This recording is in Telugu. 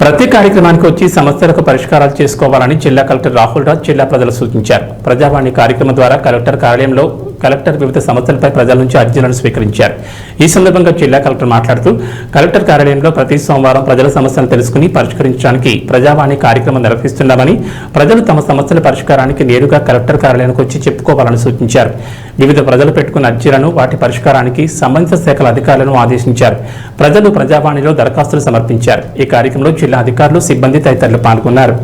ప్రతి కార్యక్రమానికి వచ్చి సమస్యలకు పరిష్కారాలు చేసుకోవాలని జిల్లా కలెక్టర్ రాహుల్ రాజ్ జిల్లా ప్రజలు సూచించారు. ప్రజావాణి కార్యక్రమం ద్వారా కలెక్టర్ కార్యాలయంలో కలెక్టర్ వివిధ సమస్యలపై ప్రజల నుంచి అర్జీలను స్వీకరించారు. ఈ సందర్భంగా జిల్లా కలెక్టర్ మాట్లాడుతూ కలెక్టర్ కార్యాలయంలో ప్రతి సోమవారం ప్రజల సమస్యలను తెలుసుకుని పరిష్కరించడానికి ప్రజావాణి కార్యక్రమం నిర్వహిస్తున్నామని, ప్రజలు తమ సమస్యల పరిష్కారానికి నేరుగా కలెక్టర్ కార్యాలయానికి వచ్చి చెప్పుకోవాలని సూచించారు. వివిధ ప్రజలు పెట్టుకున్న అర్జీలను వాటి పరిష్కారానికి సంబంధిత శాఖల అధికారులను ఆదేశించారు. ప్రజలు ప్రజావాణిలో దరఖాస్తులు సమర్పించారు. ఈ కార్యక్రమంలో జిల్లా అధికారులు, సిబ్బంది తదితరులు పాల్గొన్నారు.